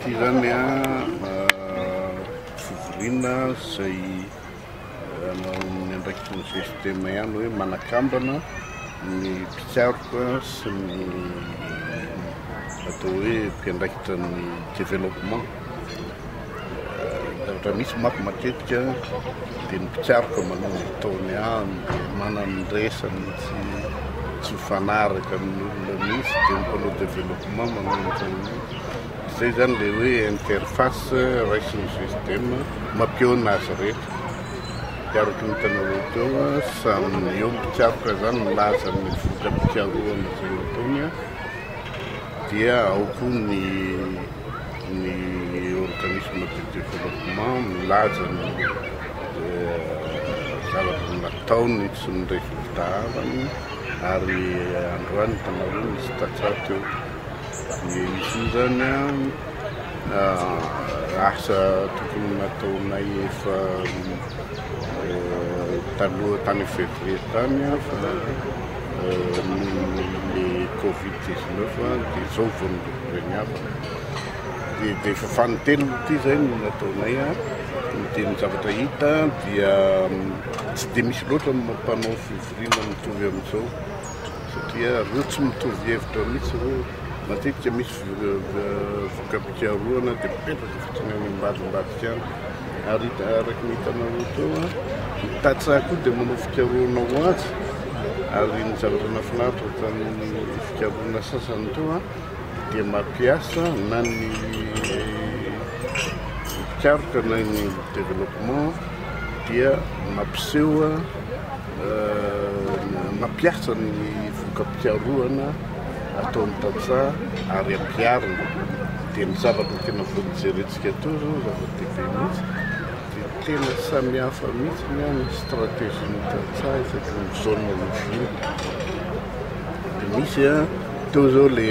Ty zany fivoriana izay ny andraikitry ny sistema ihany hoe manakambana ny mpitsaroka sy ny atao hoe mpiandraikitra ny développement. Zavatra misy manko matetika dia ny mpitsaroka manao ny ataony manandraisany tsy mifanaraka amin'ny olona misy dia ny mpanao développement manao izay zany le hoe interface raisin'ny système mampiona azy rehetra. Piaraka ny tanao teo samy eo mpitsaroka zany milaza ny voka-pitsaroana izay nataony dia ao koa ny organisme de développement milaza ny zavatra nataony sy ny résultat avany ary androany tanao misy tatsa teo. Izy zany asa tokony nataonay efa taloha tany février tany fa le Covid-19 dia zao vao nirenyava dia efa fanotelo ity zay no nataonay dia ny zavatra hita dia tsy dia misy loatra mampanao fivoriana mitovy amin'izao satria reo tsy mitovy hevitra mihitsy reo. Matetika misy voka-pitsaroana dia mipetraka fotsiny amin'ny ambadimbadika any ary araka ny hitanao teo ny tatsaha koa dia manao fikaroana ho azy ary ny zavatra nafinaritra tamin'ny fikaroana sasany teo dia mampiasa na ny mpitsaroka na ny développement dia mampiseho mampiasa ny voka-pitsaroana ataony tatsaha ary ampiarina dia ny zavatra tena voajerentsika teo zao zava-dehibe mihitsy dia tena samihafa mihitsy ny stratégie-ny tatsaha isaky ny zone lofiny. Dia misy teo zao le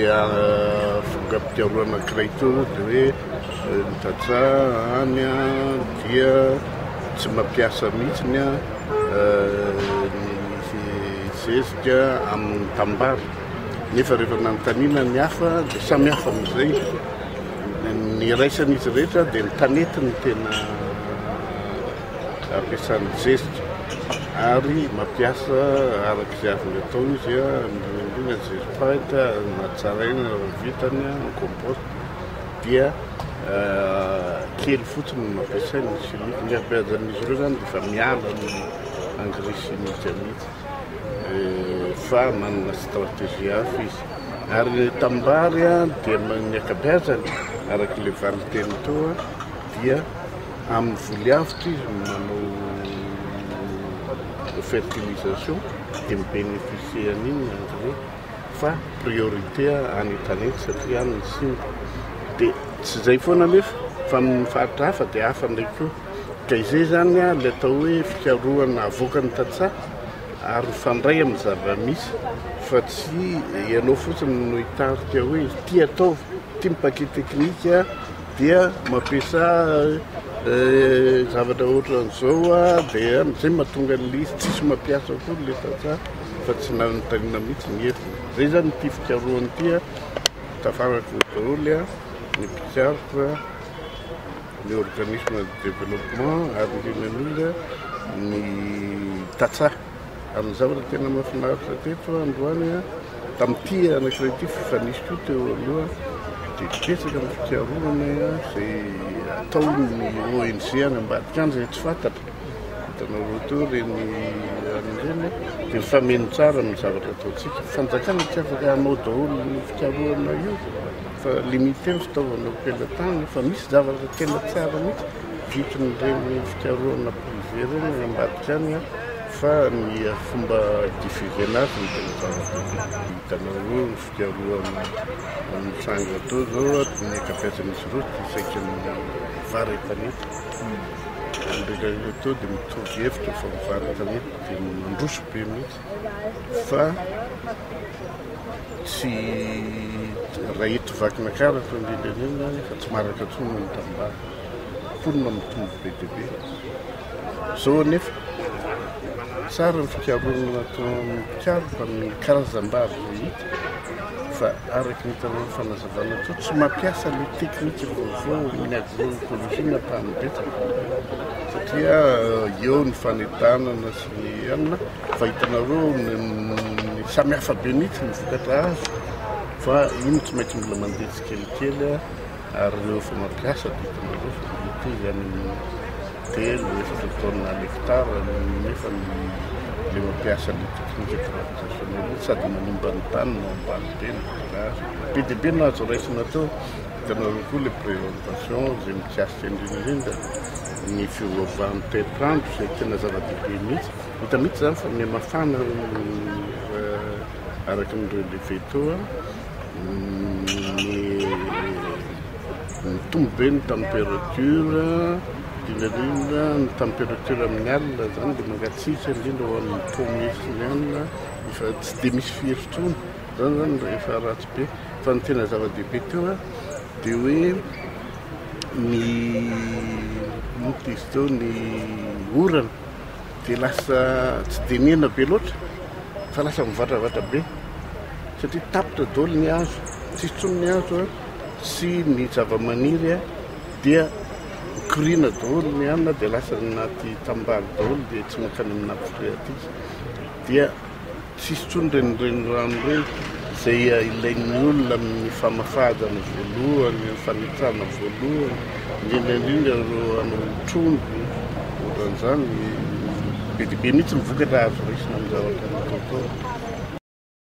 voka-pitsaroana anankiray teo dia hoe ny tatsaha any dia tsy mampiasa mihitsy ny zezika amin'ny tambary nefa rehefa nanontaniana ny hafa dia samy hafa amin'izay ny raisan'izy rehetra dia ny tanety ny tena ampiasan'ny zezika ary mampiasa araka izay avy atao izy indrindra zezipahitra natsaraina vitany ny compost dia kely fotsiny no mampiasainy ny chimique. Ny abeazan'izy ireo zany dia efa miala ny engrais chimique mihitsy fa manana stratégie hafa izy ary tambary dia ny akabeazany araka le valiteny teo dia amin'ny voliavitra izy manao fertilisation dia mibénéficie an'iny engrais fa priorité any tanety satria any ny simba dia tsy izay foana nefa fa amin'ny faritra hafa dia hafa ndraiky koa ka izay zany le atao hoe fikaroana avoakany tatsaha ary fandray amin'ny zava-misy fa tsy ianao fotsiny no hitarika hoe ty ataovy ty paquet technique dia mampiasa zavatra ohatran'izao dia amizay mahatonga an'le izy tsisy mampiasa koa le tatsaha fa tsy nanontaniana mihitsy ny hevitra. Zay zany ty fikaroana ty tafarako daholo ny mpitsaroka ny organisme de développement ary indrindra ny tatsaha. Amin'ny zavatra tena mahafinaritra teto androany tamin'ity anankiray ity fifanisy koa teo aloha dia petsaka amin'ny fikaroana izay ataony ONG any ambadika any izay tsy fantatra hitanao roa teo reny an'ireny dia mifameno tsara amin'ny zavatra ataontsika. Fanjakana tsy afaka hanao daholo ny fikaroana io fa limité ny fitaovana pelotany fa misy zavatra tena tsara mihitsy vitin'ireny fikaroana privé reny ambadika any fa ny fomba diffuser azy ny tena zavatra hitanao eo ny fikaroana amin'ny tranga tao zao ny akabeazan'izy ireo isaky ny vary tanety ndraiky teo dia mitovy hevitra fa ny vary tanety dia mandroso be mihitsy fa tsy raha eto vakina karatra indrindrany fa tsy maraka tsony ny tambary ponina mitombo be dia be zao nefa tsara ny fikaroana atao amin'ny mpitsaroka amin'ny karazam-bary hita fa araky nitanao fanazavana to tsy mampiasa le teknika vaovao ny agroekôlôzia tamin'betsaka satria eo ny fanetanana sy ny anina fa hitanareo ny samihafa be mihitsy ny vokatra azo fa ino tsy maintsy mbola mandeha tsikelikely ary reo fa mampiasa dia hitanareo fa mety zany telo efatra taona l'hectare nefa le mampiasa le teknika traditionnel sady manimba ny tany no ambany be ny vokatra be dia be nazo raisina tao hitanareo koa le présentation zay mikiasika indrindrindra ny fiovaovan'ny toetrandro zay tena zava-dehibe mihitsy hita mihitsy zany fa mafana araky nireo levé toa ny tombo be ny température indrindra ny température amin'ny alina zany dia mangatsiaka indrindra ho amin'ny pomesy ny alina efa tsy dia misy fieritsoana zany zany rehefa ratsy be fa ny tena zava-dehibe teo dia hoe ny izy teo ny orana dia lasa tsy dia niena be loatra fa lasa mivadravatra be satria tapitra daholo ny hazo tsisy tsony ny hazo sy ny zava-maniry dia mikorina daholo ny anina dia lasa naty tambary daholo dia tsy mankany amin'ny nampifreatika dia tsisy tsony renireny rano reny zay ilain'ny olona amin'ny famafadana voalohany ny fanitsana voalohany indrindrindrindra ro anao trondro oran'izany be dia be mihitsy mivokatra azo raisina amin'ny zavatra natao.